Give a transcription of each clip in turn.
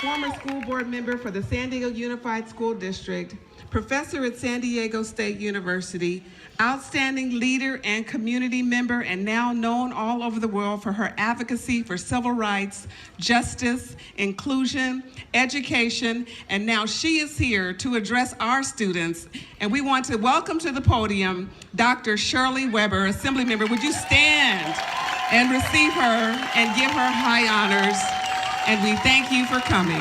former school board member for the San Diego Unified School District, professor at San Diego State University, outstanding leader and community member, and now known all over the world for her advocacy for civil rights, justice, inclusion, education, and now she is here to address our students. And we want to welcome to the podium Dr. Shirley Weber, Assembly Member. Would you stand and receive her and give her high honors? And we thank you for coming.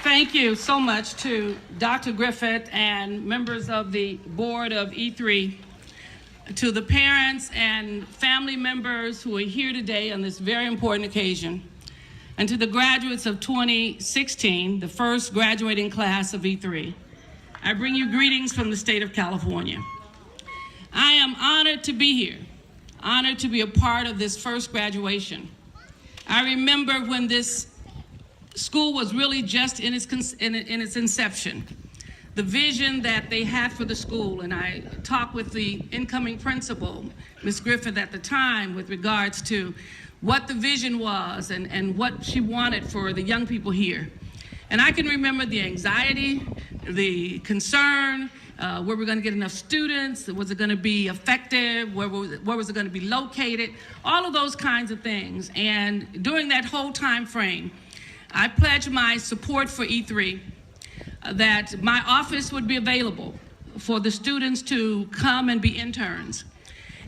Thank you so much to Dr. Griffith and members of the board of E3, to the parents and family members who are here today on this very important occasion, and to the graduates of 2016, the first graduating class of E3. I bring you greetings from the state of California. I am honored to be here, honored to be a part of this first graduation. I remember when this school was really just in its inception, the vision that they had for the school, and I talked with the incoming principal, Ms. Griffith, at the time with regards to what the vision was and what she wanted for the young people here. And I can remember the anxiety, the concern, where we're going to get enough students, was it going to be effective, where was it going to be located, all of those kinds of things. And during that whole time frame, I pledged my support for E3, that my office would be available for the students to come and be interns.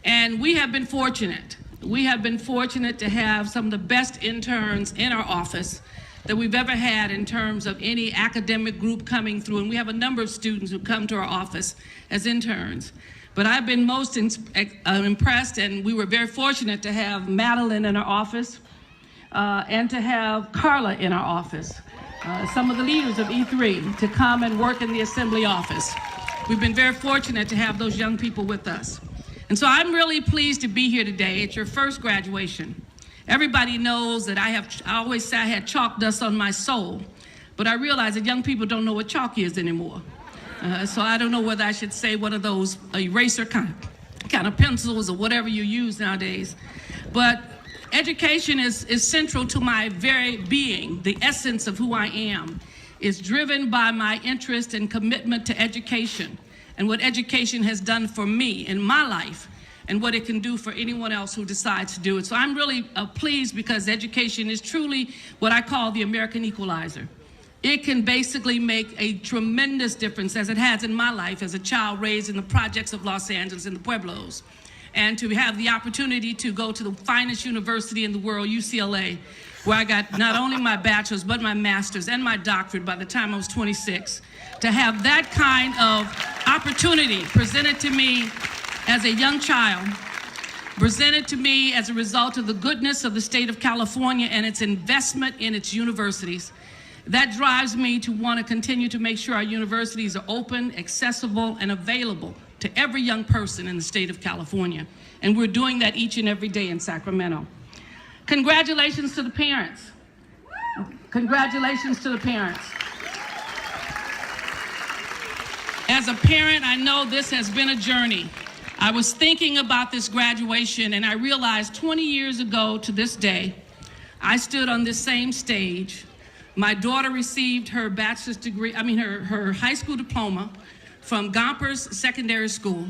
And we have been fortunate. We have been fortunate to have some of the best interns in our office that we've ever had in terms of any academic group coming through. And we have a number of students who come to our office as interns. But I've been most impressed, and we were very fortunate to have Madeline in our office and to have Carla in our office, some of the leaders of E3 to come and work in the assembly office. We've been very fortunate to have those young people with us. And so I'm really pleased to be here today. It's your first graduation. Everybody knows that I always say I had chalk dust on my soul, but I realize that young people don't know what chalk is anymore. So I don't know whether I should say one of those eraser kind of pencils or whatever you use nowadays. But education is central to my very being. The essence of who I am is driven by my interest and commitment to education and what education has done for me in my life and what it can do for anyone else who decides to do it. So I'm really pleased because education is truly what I call the American equalizer. It can basically make a tremendous difference, as it has in my life as a child raised in the projects of Los Angeles in the Pueblos. And to have the opportunity to go to the finest university in the world, UCLA, where I got not only my bachelor's, but my master's and my doctorate by the time I was 26. To have that kind of opportunity presented to me as a young child, presented to me as a result of the goodness of the state of California and its investment in its universities, that drives me to want to continue to make sure our universities are open, accessible, and available to every young person in the state of California. And we're doing that each and every day in Sacramento. Congratulations to the parents. Congratulations to the parents. As a parent, I know this has been a journey. I was thinking about this graduation and I realized 20 years ago to this day, I stood on this same stage. My daughter received her bachelor's degree, her high school diploma from Gompers Secondary School.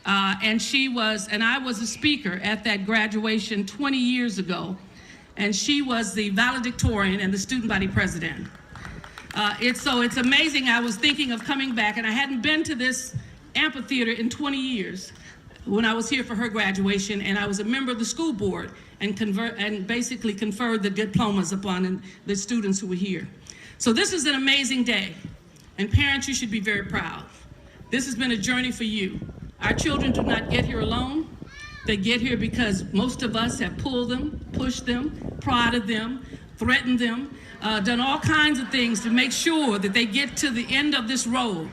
And I was a speaker at that graduation 20 years ago. And she was the valedictorian and the student body president. It's amazing. I was thinking of coming back, and I hadn't been to this amphitheater in 20 years when I was here for her graduation, and I was a member of the school board and basically conferred the diplomas upon the students who were here. So this is an amazing day, and parents, you should be very proud. This has been a journey for you. Our children do not get here alone. They get here because most of us have pulled them, pushed them, prodded them, threatened them, done all kinds of things to make sure that they get to the end of this road.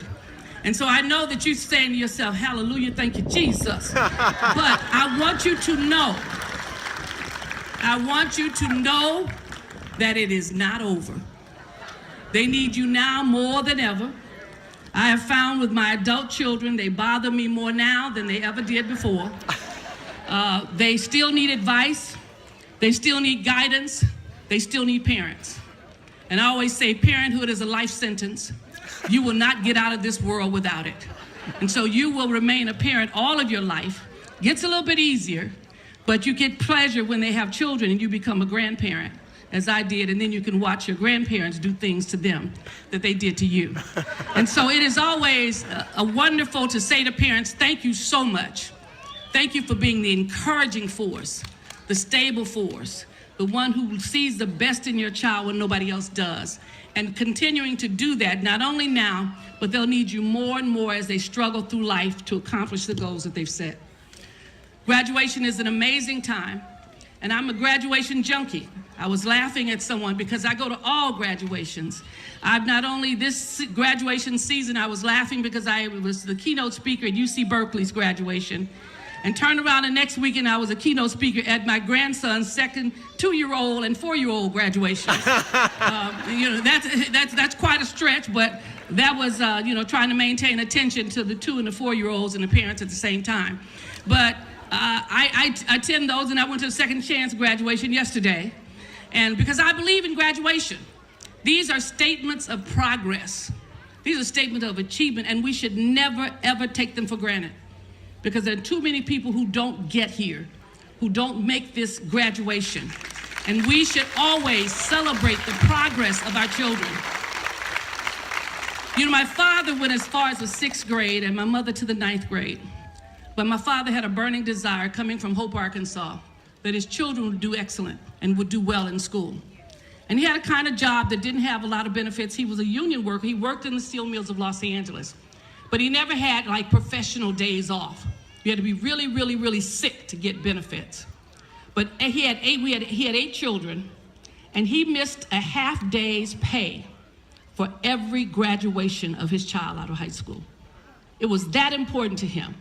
And so I know that you're saying to yourself, hallelujah, thank you, Jesus. But I want you to know that it is not over. They need you now more than ever. I have found with my adult children, they bother me more now than they ever did before. They still need advice. They still need guidance. They still need parents. And I always say parenthood is a life sentence. You will not get out of this world without it. And so you will remain a parent all of your life. Gets a little bit easier, but you get pleasure when they have children and you become a grandparent, as I did, and then you can watch your grandparents do things to them that they did to you. And so it is always a wonderful to say to parents, thank you so much. Thank you for being the encouraging force, the stable force, the one who sees the best in your child when nobody else does. And continuing to do that, not only now, but they'll need you more and more as they struggle through life to accomplish the goals that they've set. Graduation is an amazing time, and I'm a graduation junkie. I was laughing at someone because I go to all graduations. I've not only this graduation season, I was laughing because I was the keynote speaker at UC Berkeley's graduation, and turned around the next weekend I was a keynote speaker at my grandson's second 2-year-old and 4-year-old graduation. That's quite a stretch, but that was trying to maintain attention to the 2 and the 4-year-olds and the parents at the same time. But I attend those, and I went to the Second Chance graduation yesterday. And because I believe in graduation, these are statements of progress. These are statements of achievement, and we should never, ever take them for granted. Because there are too many people who don't get here, who don't make this graduation. And we should always celebrate the progress of our children. You know, my father went as far as the 6th grade and my mother to the 9th grade. But my father had a burning desire coming from Hope, Arkansas, that his children would do excellent and would do well in school. And he had a kind of job that didn't have a lot of benefits. He was a union worker. He worked in the steel mills of Los Angeles. But he never had like professional days off. You had to be really, really, really sick to get benefits. But he had 8 children, and he missed a half day's pay for every graduation of his child out of high school. It was that important to him.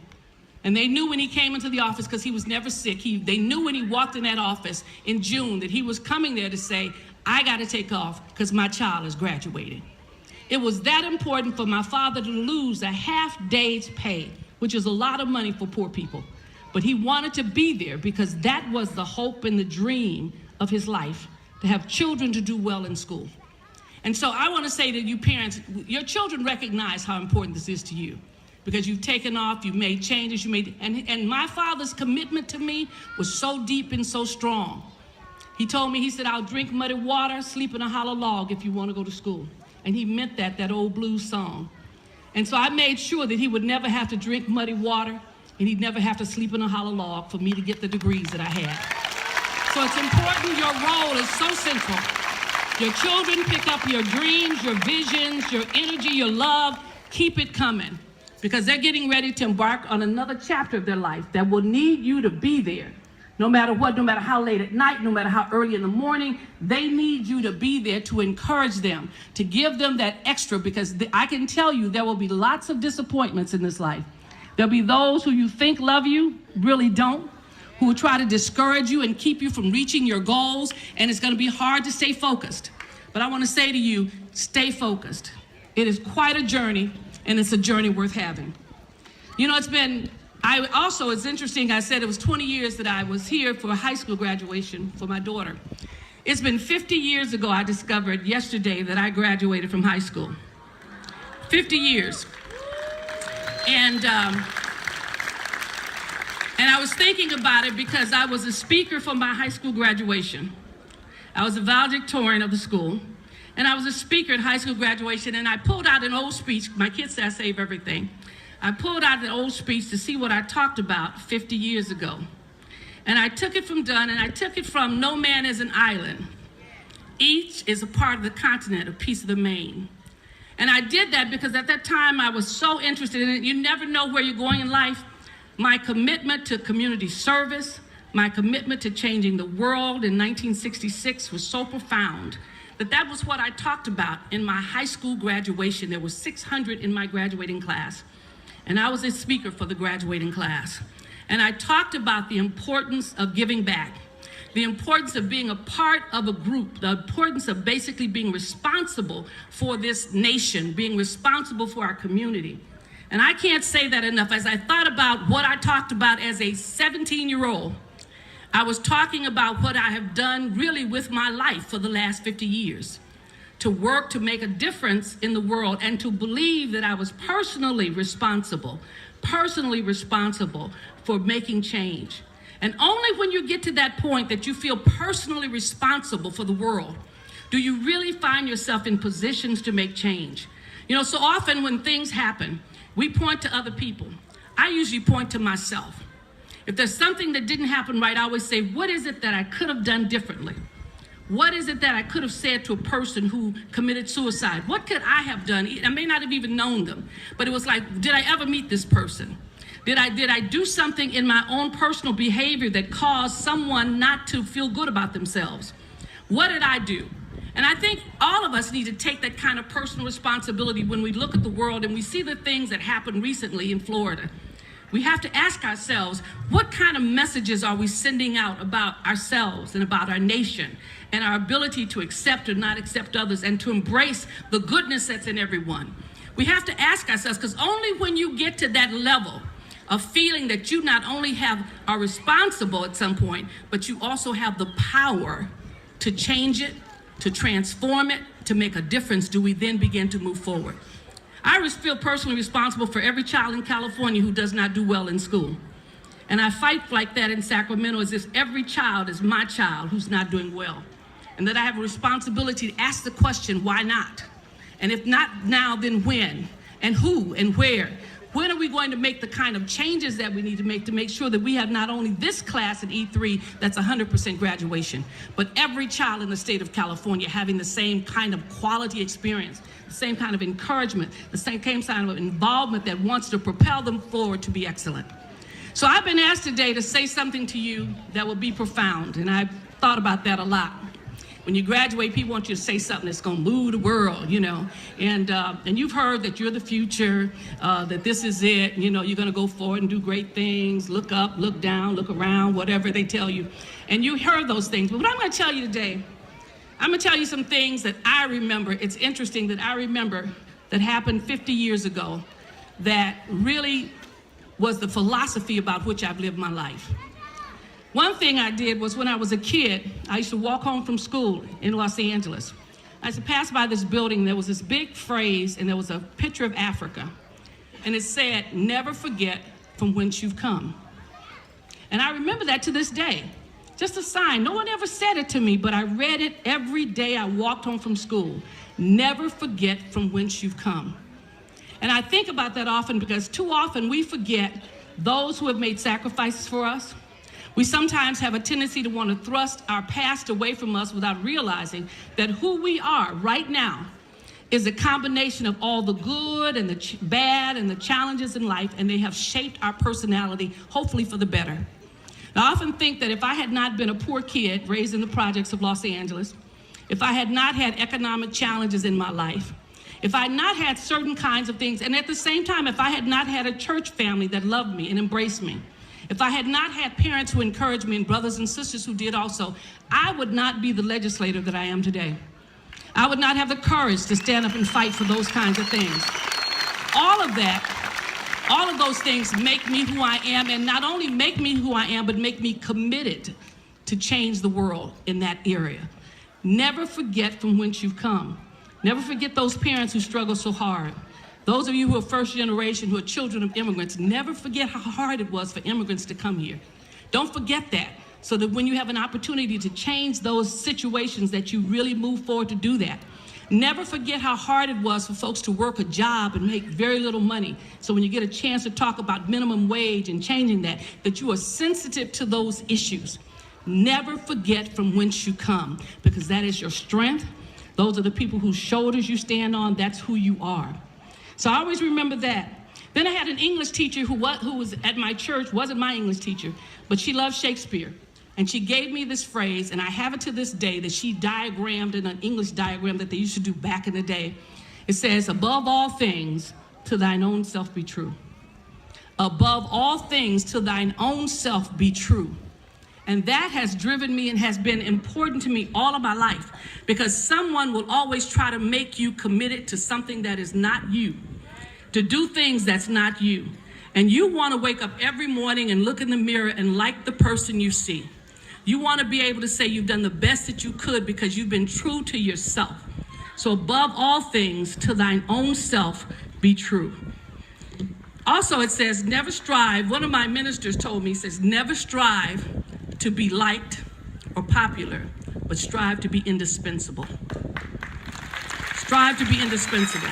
And they knew when he came into the office, because he was never sick, they knew when he walked in that office in June that he was coming there to say, I got to take off because my child is graduating. It was that important for my father to lose a half day's pay, which is a lot of money for poor people. But he wanted to be there because that was the hope and the dream of his life, to have children to do well in school. And so I want to say to you parents, your children recognize how important this is to you, because you've taken off, you've made changes, and my father's commitment to me was so deep and so strong. He told me, he said, I'll drink muddy water, sleep in a hollow log if you want to go to school. And he meant that old blues song. And so I made sure that he would never have to drink muddy water, and he'd never have to sleep in a hollow log for me to get the degrees that I had. So it's important, your role is so central. Your children pick up your dreams, your visions, your energy, your love, keep it coming. Because they're getting ready to embark on another chapter of their life that will need you to be there. No matter what, no matter how late at night, no matter how early in the morning, they need you to be there to encourage them, to give them that extra, because I can tell you there will be lots of disappointments in this life. There'll be those who you think love you, really don't, who will try to discourage you and keep you from reaching your goals, and it's going to be hard to stay focused. But I want to say to you, stay focused. It is quite a journey, and it's a journey worth having. You know, it's interesting, I said it was 20 years that I was here for a high school graduation for my daughter. It's been 50 years ago, I discovered yesterday that I graduated from high school. 50 years. And I was thinking about it because I was a speaker for my high school graduation. I was a valedictorian of the school, and I was a speaker at high school graduation, and I pulled out an old speech. My kids say I save everything. I pulled out an old speech to see what I talked about 50 years ago. And I took it from Dunn, and I took it from No Man is an Island. Each is a part of the continent, a piece of the main. And I did that because at that time I was so interested in it. You never know where you're going in life. My commitment to community service, my commitment to changing the world in 1966 was so profound that was what I talked about in my high school graduation. There were 600 in my graduating class, and I was a speaker for the graduating class. And I talked about the importance of giving back. the importance of being a part of a group, the importance of basically being responsible for this nation, being responsible for our community. And I can't say that enough. As I thought about what I talked about as a 17-year-old, I was talking about what I have done really with my life for the last 50 years, to work to make a difference in the world and to believe that I was personally responsible for making change. And only when you get to that point that you feel personally responsible for the world do you really find yourself in positions to make change. You know, so often when things happen, we point to other people. I usually point to myself. If there's something that didn't happen right, I always say, what is it that I could have done differently? What is it that I could have said to a person who committed suicide? What could I have done? I may not have even known them, but it was like, did I ever meet this person? Did I do something in my own personal behavior that caused someone not to feel good about themselves? What did I do? And I think all of us need to take that kind of personal responsibility when we look at the world and we see the things that happened recently in Florida. We have to ask ourselves, what kind of messages are we sending out about ourselves and about our nation and our ability to accept or not accept others and to embrace the goodness that's in everyone? We have to ask ourselves, because only when you get to that level of feeling that you not only are responsible at some point, but you also have the power to change it, to transform it, to make a difference, do we then begin to move forward. I feel personally responsible for every child in California who does not do well in school. And I fight like that in Sacramento as if every child is my child who's not doing well. And that I have a responsibility to ask the question, why not? And if not now, then when? And who and where? When are we going to make the kind of changes that we need to make sure that we have not only this class at E3 that's 100% graduation, but every child in the state of California having the same kind of quality experience, the same kind of encouragement, the same kind of involvement that wants to propel them forward to be excellent. So I've been asked today to say something to you that will be profound, and I've thought about that a lot. When you graduate, people want you to say something that's going to move the world, you know. And you've heard that you're the future, that this is it, you know, you're going to go forward and do great things, look up, look down, look around, whatever they tell you. And you heard those things. But what I'm going to tell you today, I'm going to tell you some things that I remember. It's interesting that I remember that happened 50 years ago that really was the philosophy about which I've lived my life. One thing I did was when I was a kid, I used to walk home from school in Los Angeles. I used to pass by this building, there was this big phrase, and there was a picture of Africa. And it said, never forget from whence you've come. And I remember that to this day. Just a sign. No one ever said it to me, but I read it every day I walked home from school. Never forget from whence you've come. And I think about that often because too often we forget those who have made sacrifices for us. We sometimes have a tendency to want to thrust our past away from us without realizing that who we are right now is a combination of all the good and the bad and the challenges in life, and they have shaped our personality, hopefully for the better. Now, I often think that if I had not been a poor kid raised in the projects of Los Angeles, if I had not had economic challenges in my life, if I had not had certain kinds of things, and at the same time, if I had not had a church family that loved me and embraced me, if I had not had parents who encouraged me and brothers and sisters who did also, I would not be the legislator that I am today. I would not have the courage to stand up and fight for those kinds of things. All of that, all of those things make me who I am, and not only make me who I am, but make me committed to change the world in that area. Never forget from whence you've come. Never forget those parents who struggle so hard. Those of you who are first generation, who are children of immigrants, never forget how hard it was for immigrants to come here. Don't forget that, so that when you have an opportunity to change those situations, that you really move forward to do that. Never forget how hard it was for folks to work a job and make very little money. So when you get a chance to talk about minimum wage and changing that, that you are sensitive to those issues. Never forget from whence you come, because that is your strength. Those are the people whose shoulders you stand on. That's who you are. So I always remember that. Then I had an English teacher who was at my church, wasn't my English teacher, but she loved Shakespeare. And she gave me this phrase, and I have it to this day, that she diagrammed in an English diagram that they used to do back in the day. It says, above all things, to thine own self be true. Above all things, to thine own self be true. And that has driven me and has been important to me all of my life, because someone will always try to make you committed to something that is not you, to do things that's not you. And you want to wake up every morning and look in the mirror and like the person you see. You want to be able to say you've done the best that you could because you've been true to yourself. So above all things, to thine own self be true. Also, it says, never strive. One of my ministers told me, he says, never strive to be liked or popular, but strive to be indispensable. Strive to be indispensable.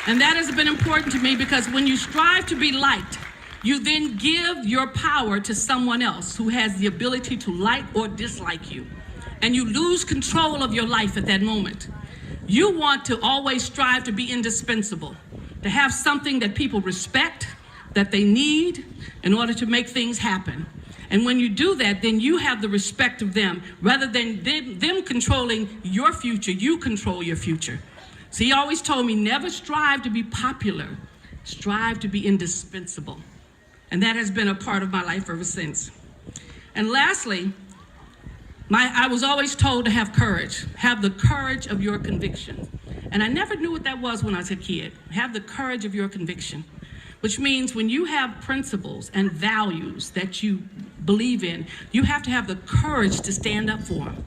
And that has been important to me, because when you strive to be liked, you then give your power to someone else who has the ability to like or dislike you. And you lose control of your life at that moment. You want to always strive to be indispensable, to have something that people respect, that they need in order to make things happen. And when you do that, then you have the respect of them. Rather than them controlling your future, you control your future. So he always told me, never strive to be popular, strive to be indispensable. And that has been a part of my life ever since. And lastly, I was always told to have courage. Have the courage of your conviction. And I never knew what that was when I was a kid. Have the courage of your conviction, which means when you have principles and values that you believe in, you have to have the courage to stand up for them.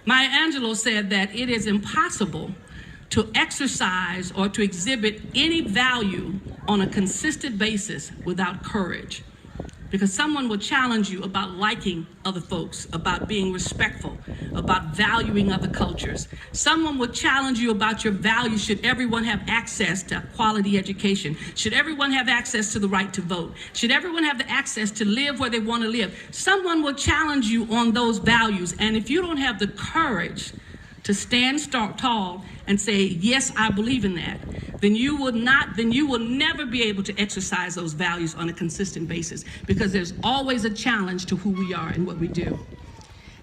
Maya Angelou said that it is impossible to exercise or to exhibit any value on a consistent basis without courage. Because someone will challenge you about liking other folks, about being respectful, about valuing other cultures. Someone will challenge you about your values. Should everyone have access to quality education? Should everyone have access to the right to vote? Should everyone have the access to live where they want to live? Someone will challenge you on those values. And if you don't have the courage to stand tall and say, yes, I believe in that, then you will never be able to exercise those values on a consistent basis, because there's always a challenge to who we are and what we do.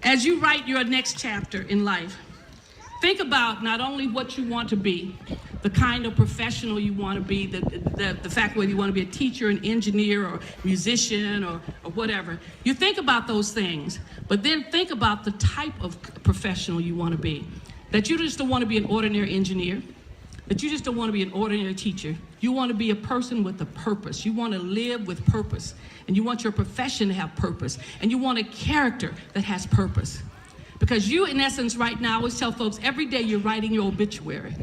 As you write your next chapter in life, think about not only what you want to be, the kind of professional you want to be, the fact whether you want to be a teacher, an engineer, or musician, or whatever. You think about those things, but then think about the type of professional you want to be. That you just don't want to be an ordinary engineer, that you just don't want to be an ordinary teacher. You want to be a person with a purpose. You want to live with purpose, and you want your profession to have purpose, and you want a character that has purpose. Because you, in essence, right now, I always tell folks, every day you're writing your obituary.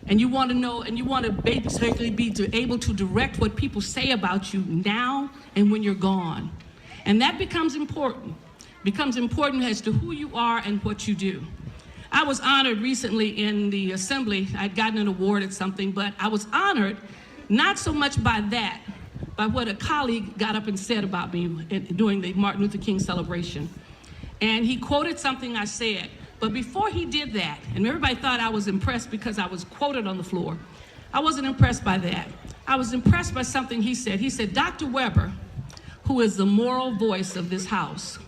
And you want to know, and you want to basically be able to direct what people say about you now and when you're gone. And that becomes important as to who you are and what you do. I was honored recently in the assembly. I'd gotten an award at something, but I was honored not so much by that, by what a colleague got up and said about me during the Martin Luther King celebration. And he quoted something I said. But before he did that, and everybody thought I was impressed because I was quoted on the floor, I wasn't impressed by that. I was impressed by something he said. He said, Dr. Weber, who is the moral voice of this house.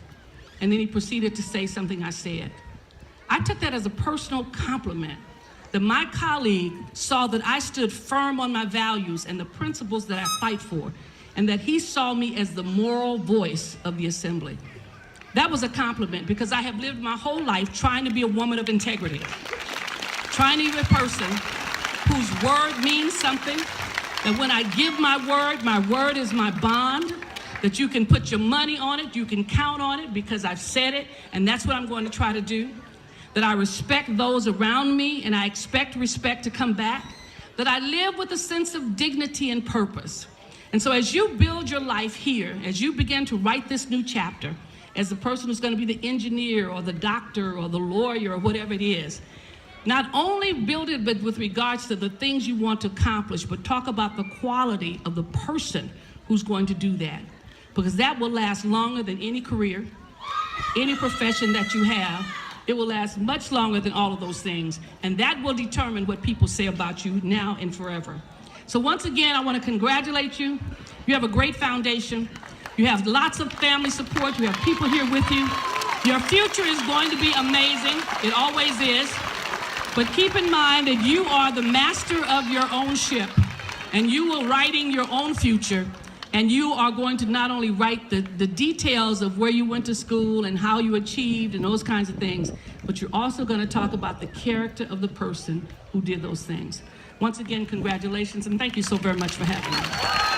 And then he proceeded to say something I said. I took that as a personal compliment, that my colleague saw that I stood firm on my values and the principles that I fight for, and that he saw me as the moral voice of the assembly. That was a compliment, because I have lived my whole life trying to be a woman of integrity, trying to be a person whose word means something, that when I give my word is my bond, that you can put your money on it, you can count on it, because I've said it, and that's what I'm going to try to do. That I respect those around me, and I expect respect to come back. That I live with a sense of dignity and purpose. And so as you build your life here, as you begin to write this new chapter, as the person who's going to be the engineer or the doctor or the lawyer or whatever it is, not only build it but with regards to the things you want to accomplish, but talk about the quality of the person who's going to do that. Because that will last longer than any career, any profession that you have. It will last much longer than all of those things. And that will determine what people say about you now and forever. So once again, I want to congratulate you. You have a great foundation. You have lots of family support. You have people here with you. Your future is going to be amazing. It always is. But keep in mind that you are the master of your own ship, and you will writing your own future. And you are going to not only write the details of where you went to school and how you achieved and those kinds of things, but you're also going to talk about the character of the person who did those things. Once again, congratulations, and thank you so very much for having me.